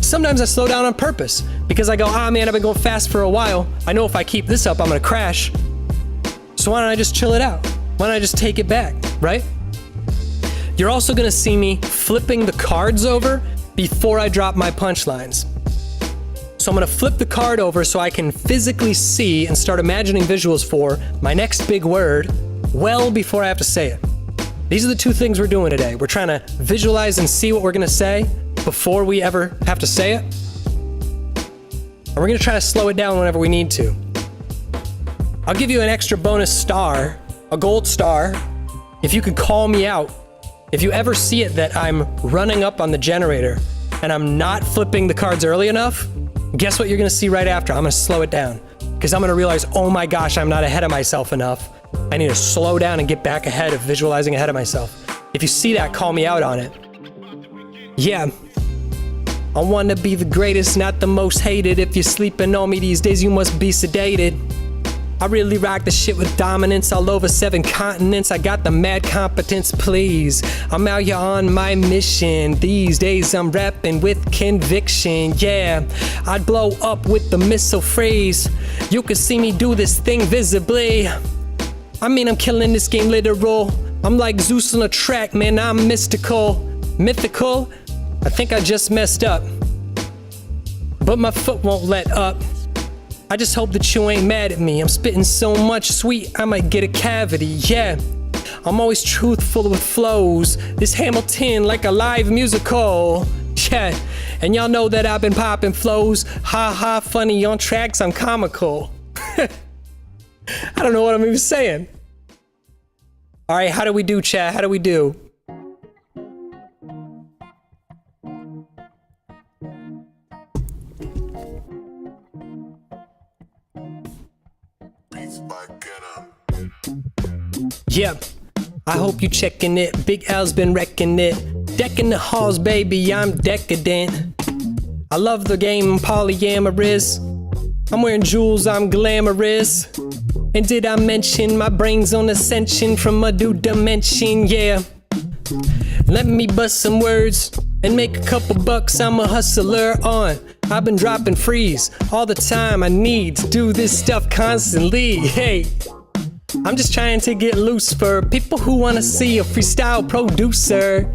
Sometimes I slow down on purpose because I go, man, I've been going fast for a while. I know if I keep this up, I'm gonna crash. So why don't I just chill it out? Why don't I just take it back, right? You're also gonna see me flipping the cards over before I drop my punchlines. So I'm gonna flip the card over so I can physically see and start imagining visuals for my next big word well before I have to say it. These are the two things we're doing today. We're trying to visualize and see what we're gonna say before we ever have to say it. And we're gonna try to slow it down whenever we need to. I'll give you an extra bonus star, a gold star, if you could call me out. If you ever see it that I'm running up on the generator and I'm not flipping the cards early enough, guess what you're gonna see right after? I'm gonna slow it down because I'm gonna realize, oh my gosh, I'm not ahead of myself enough. I need to slow down and get back ahead of visualizing ahead of myself. If you see that, call me out on it. Yeah, I wanna be the greatest, not the most hated. If you're sleeping on me these days, you must be sedated. I really rock the shit with dominance all over 7 continents. I got the mad competence, please. I'm out here on my mission. These days I'm rapping with conviction, yeah. I'd blow up with the missile phrase. You can see me do this thing visibly. I mean, I'm killing this game literal. I'm like Zeus on a track, man, I'm mystical. Mythical? I think I just messed up. But my foot won't let up. I just hope that you ain't mad at me. I'm spitting so much sweet, I might get a cavity, yeah. I'm always truthful with flows. This Hamilton like a live musical, yeah. And y'all know that I've been popping flows. Ha ha, funny on tracks, I'm comical. I don't know what I'm even saying. All right, how do we do, chat? How do we do? Yep, I hope you checking it. Big L's been wrecking it. Decking the halls, baby, I'm decadent. I love the game, I'm polyamorous. I'm wearing jewels, I'm glamorous. And did I mention my brain's on ascension from a new dimension, yeah. Let me bust some words and make a couple bucks, I'm a hustler on. I've been dropping freeze all the time, I need to do this stuff constantly, hey. I'm just trying to get loose for people who wanna see a freestyle producer.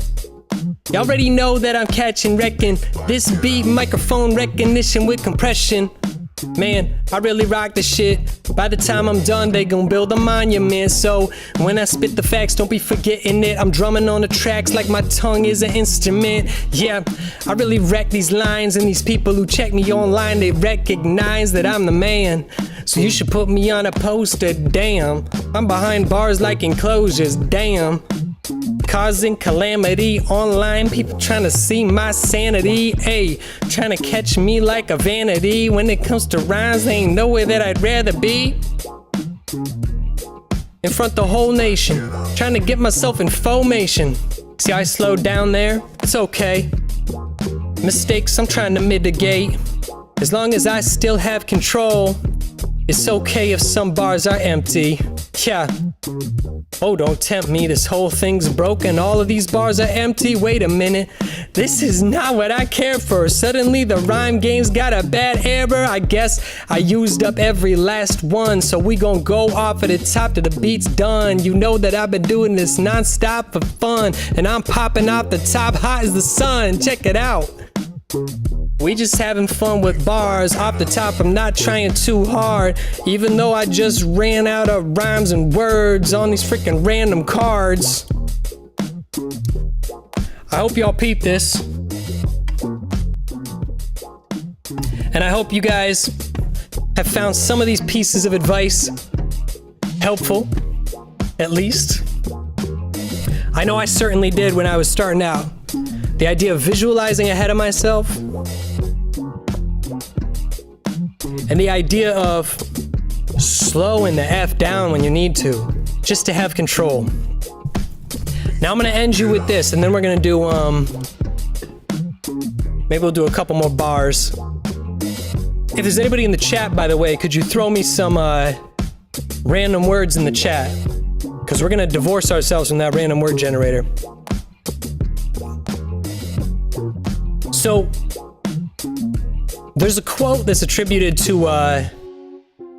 Y'all already know that I'm catching, wrecking this beat, microphone recognition with compression. Man, I really rock the shit. By the time I'm done, they gon' build a monument. So when I spit the facts, don't be forgetting it. I'm drumming on the tracks like my tongue is an instrument. Yeah, I really wreck these lines, and these people who check me online, they recognize that I'm the man. So you should put me on a poster, damn. I'm behind bars like enclosures, damn. Causing calamity online, people trying to see my sanity. Ayy, trying to catch me like a vanity. When it comes to rhymes, there ain't nowhere that I'd rather be. In front the whole nation, trying to get myself in formation. See, I slowed down there, it's okay. Mistakes I'm trying to mitigate. As long as I still have control, it's okay if some bars are empty. Yeah. Oh, don't tempt me, this whole thing's broken. All of these bars are empty. Wait a minute, this is not what I care for. Suddenly the rhyme game's got a bad error. I guess I used up every last one, so we gon' go off at the top till the beat's done. You know that I've been doing this non-stop for fun, and I'm popping off the top hot as the sun. Check it out. We just having fun with bars. Off the top, I'm not trying too hard, even though I just ran out of rhymes and words on these freaking random cards. I hope y'all peep this. And I hope you guys have found some of these pieces of advice helpful, at least. I know I certainly did when I was starting out. The idea of visualizing ahead of myself, and the idea of slowing the F down when you need to, just to have control. Now I'm gonna end you with this, and then we're gonna do, maybe we'll do a couple more bars. If there's anybody in the chat, by the way, could you throw me some random words in the chat? Because we're gonna divorce ourselves from that random word generator. So, there's a quote that's attributed to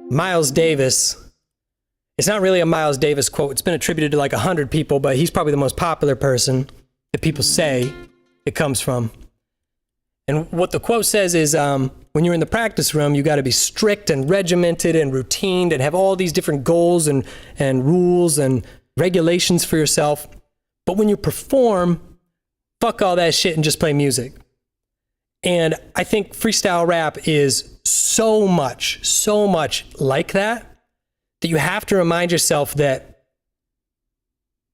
Miles Davis. It's not really a Miles Davis quote. It's been attributed to like 100 people, but he's probably the most popular person that people say it comes from. And what the quote says is, when you're in the practice room, you got to be strict and regimented and routined and have all these different goals and rules and regulations for yourself. But when you perform, fuck all that shit and just play music. And I think freestyle rap is so much like that you have to remind yourself that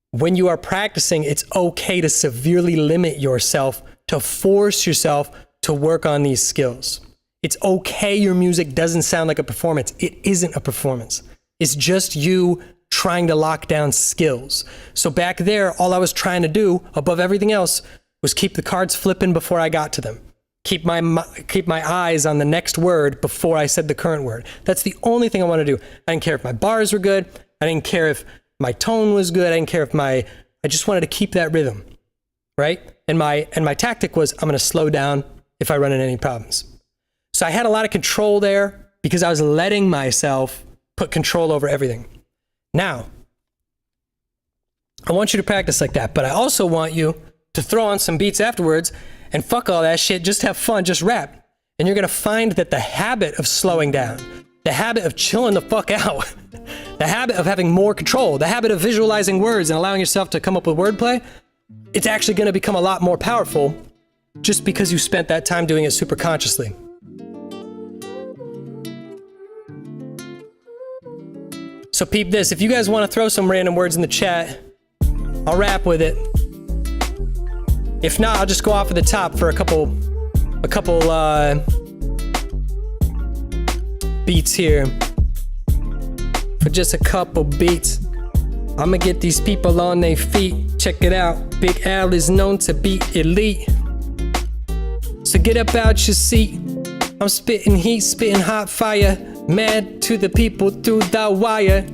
when you are practicing, it's okay to severely limit yourself, to force yourself to work on these skills. It's okay your music doesn't sound like a performance. It isn't a performance. It's just you trying to lock down skills. So back there, all I was trying to do above everything else was keep the cards flipping before I got to them. Keep my eyes on the next word before I said the current word. That's the only thing I want to do. I didn't care if my bars were good. I didn't care if my tone was good. I didn't care if I just wanted to keep that rhythm, right? And my tactic was, I'm going to slow down if I run into any problems. So I had a lot of control there because I was letting myself put control over everything. Now, I want you to practice like that, but I also want you to throw on some beats afterwards and fuck all that shit, just have fun, just rap. And you're gonna find that the habit of slowing down, the habit of chilling the fuck out, the habit of having more control, the habit of visualizing words and allowing yourself to come up with wordplay, it's actually gonna become a lot more powerful just because you spent that time doing it super consciously. So peep this, if you guys wanna throw some random words in the chat, I'll rap with it. If not, I'll just go off at the top for a couple beats here. For just a couple beats. I'ma get these people on their feet. Check it out. Big Al is known to be elite. So get up out your seat. I'm spitting heat, spitting hot fire. Mad to the people through the wire.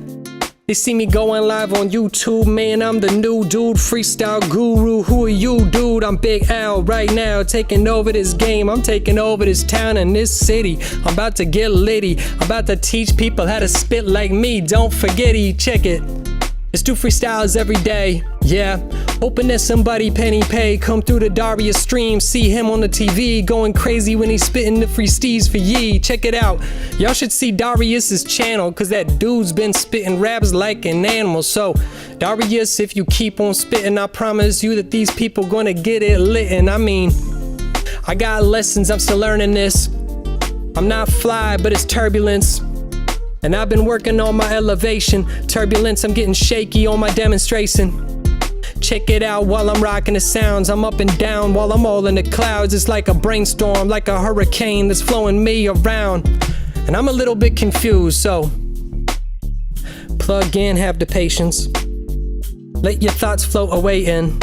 They see me going live on YouTube, man, I'm the new dude, freestyle guru. Who are you, dude? I'm Big Al right now, taking over this game. I'm taking over this town and this city. I'm about to get litty. I'm about to teach people how to spit like me. Don't forget it, check it. Let's do freestyles every day, yeah. Hoping that somebody penny pay, come through the Darius stream, see him on the TV, going crazy when he's spitting the freesties for ye. Check it out, y'all should see Darius's channel, cause that dude's been spitting raps like an animal. So, Darius, if you keep on spitting, I promise you that these people gonna get it lit. And I mean, I got lessons, I'm still learning this. I'm not fly, but it's turbulence. And I've been working on my elevation. Turbulence, I'm getting shaky on my demonstration. Check it out while I'm rocking the sounds. I'm up and down while I'm all in the clouds. It's like a brainstorm, like a hurricane that's flowing me around. And I'm a little bit confused, so plug in, have the patience. Let your thoughts float away in.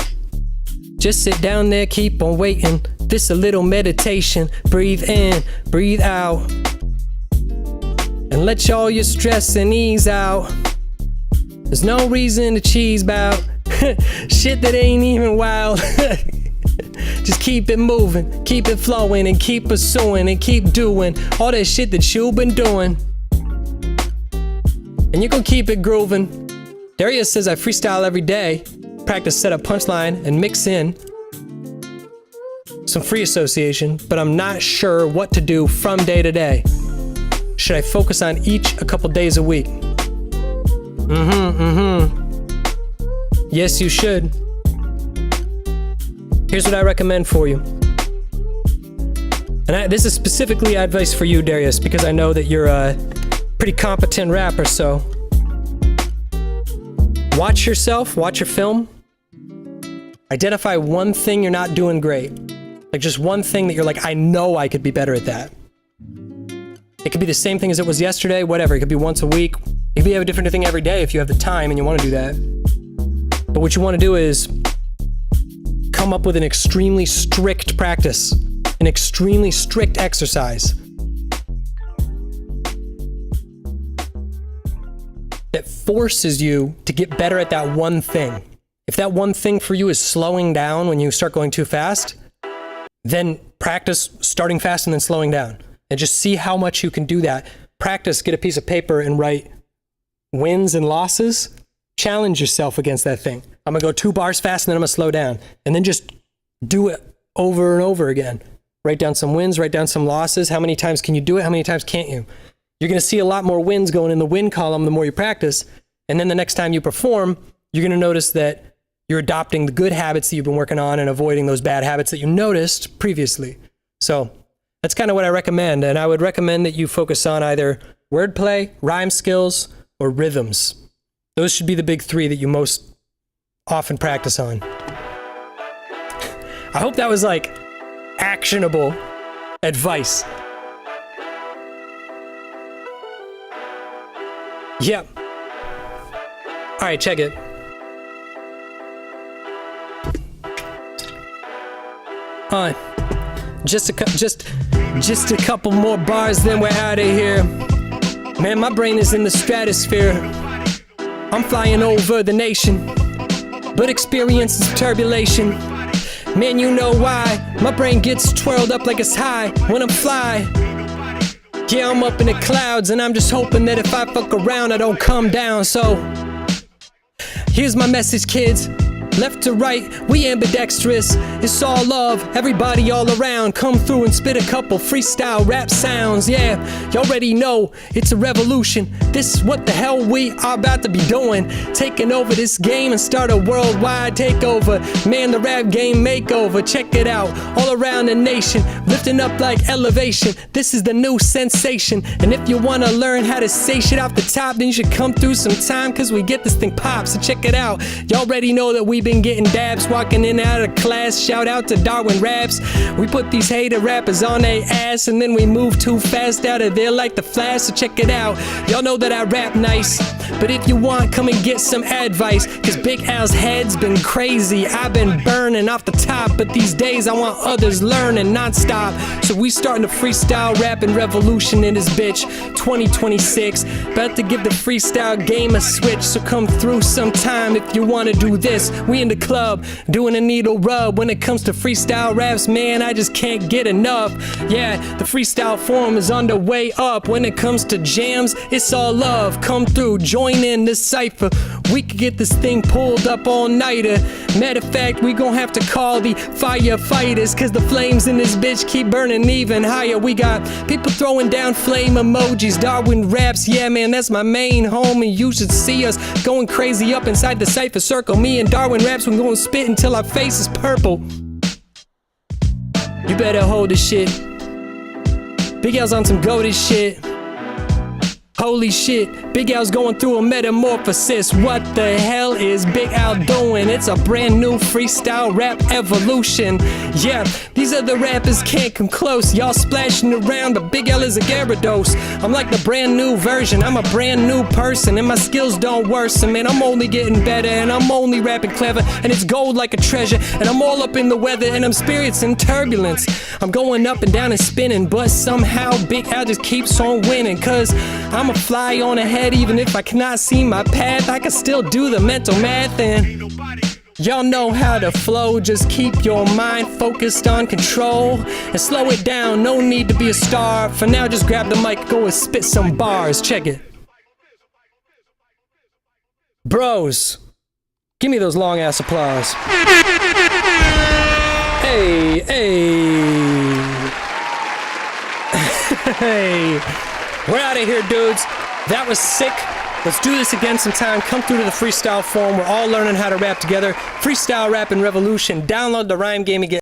Just sit down there, keep on waiting. This a little meditation. Breathe in, breathe out. And let all your stress and ease out. There's no reason to cheese bout shit that ain't even wild. Just keep it moving, keep it flowing, and keep pursuing, and keep doing all that shit that you've been doing. And you're gonna keep it grooving. Darius says I freestyle every day, practice set up punchline, and mix in some free association, but I'm not sure what to do from day to day. Should I focus on each a couple days a week? Yes, you should. Here's what I recommend for you. And this is specifically advice for you, Darius, because I know that you're a pretty competent rapper, so watch yourself, watch your film. Identify one thing you're not doing great. Like just one thing that you're like, I know I could be better at that. It could be the same thing as it was yesterday, whatever. It could be once a week. It could be a different thing every day if you have the time and you want to do that. But what you want to do is come up with an extremely strict practice, an extremely strict exercise that forces you to get better at that one thing. If that one thing for you is slowing down when you start going too fast, then practice starting fast and then slowing down. And just see how much you can do that. Practice, get a piece of paper and write wins and losses. Challenge yourself against that thing. I'm gonna go 2 bars fast and then I'm gonna slow down. And then just do it over and over again. Write down some wins, write down some losses. How many times can you do it? How many times can't you? You're gonna see a lot more wins going in the win column the more you practice. And then the next time you perform, you're gonna notice that you're adopting the good habits that you've been working on and avoiding those bad habits that you noticed previously. So that's kind of what I recommend, and I would recommend that you focus on either wordplay, rhyme skills, or rhythms. Those should be the big 3 that you most often practice on. I hope that was like actionable advice. Yep. All right, check it. Just a couple more bars, then we're out of here. Man, my brain is in the stratosphere. I'm flying over the nation, but experience is turbulation. Man, you know why my brain gets twirled up like it's high when I'm fly. Yeah, I'm up in the clouds, and I'm just hoping that if I fuck around, I don't come down. So here's my message, kids. Left to right, we ambidextrous. It's all love, everybody all around. Come through and spit a couple freestyle rap sounds. Yeah, you already know it's a revolution. This is what the hell we are about to be doing. Taking over this game and start a worldwide takeover. Man, the rap game makeover. Check it out, all around the nation. Lifting up like elevation. This is the new sensation. And if you want to learn how to say shit off the top, then you should come through sometime, cause we get this thing pop. So check it out. You already know that we been getting dabs, walking in and out of class. Shout out to Darwin Raps. We put these hater rappers on their ass, and then we move too fast out of there like the Flash. So check it out. Y'all know that I rap nice, but if you want, come and get some advice, cause Big Al's head's been crazy. I've been burning off the top, but these days I want others learning non-stop. So we starting a freestyle rapping revolution in this bitch. 2026, about to give the freestyle game a switch. So come through sometime if you wanna do this. We in the club, doing a needle rub. When it comes to freestyle raps, man, I just can't get enough. Yeah, the Freestyle Forum is on the way up. When it comes to jams, it's all love. Come through, join join in this cypher. We could get this thing pulled up all nighter. Matter of fact, we gon' have to call the firefighters, cause the flames in this bitch keep burning even higher. We got people throwing down flame emojis. Darwin Raps, yeah man, that's my main homie. You should see us going crazy up inside the cypher circle. Me and Darwin Raps, we're gonna spit until our face is purple. You better hold this shit. Big L's on some goated shit. Holy shit, Big Al's going through a metamorphosis. What the hell is Big Al doing? It's a brand new freestyle rap evolution. Yeah, these other rappers can't come close. Y'all splashing around, but Big Al is a Gyarados. I'm like the brand new version, I'm a brand new person, and my skills don't worsen. Man, I'm only getting better, and I'm only rapping clever, and it's gold like a treasure, and I'm all up in the weather, and I'm experiencing turbulence. I'm going up and down and spinning, but somehow Big Al just keeps on winning, cause I'm a fly on ahead. Even if I cannot see my path, I can still do the mental math, and y'all know how to flow. Just keep your mind focused on control and slow it down. No need to be a star. For now, just grab the mic, go and spit some bars. Check it. Bros, give me those long ass applause. Hey, hey. Hey. We're out of here, dudes. That was sick. Let's do this again sometime. Come through to the Freestyle Forum. We're all learning how to rap together. Freestyle Rap and Revolution. Download the rhyme game again.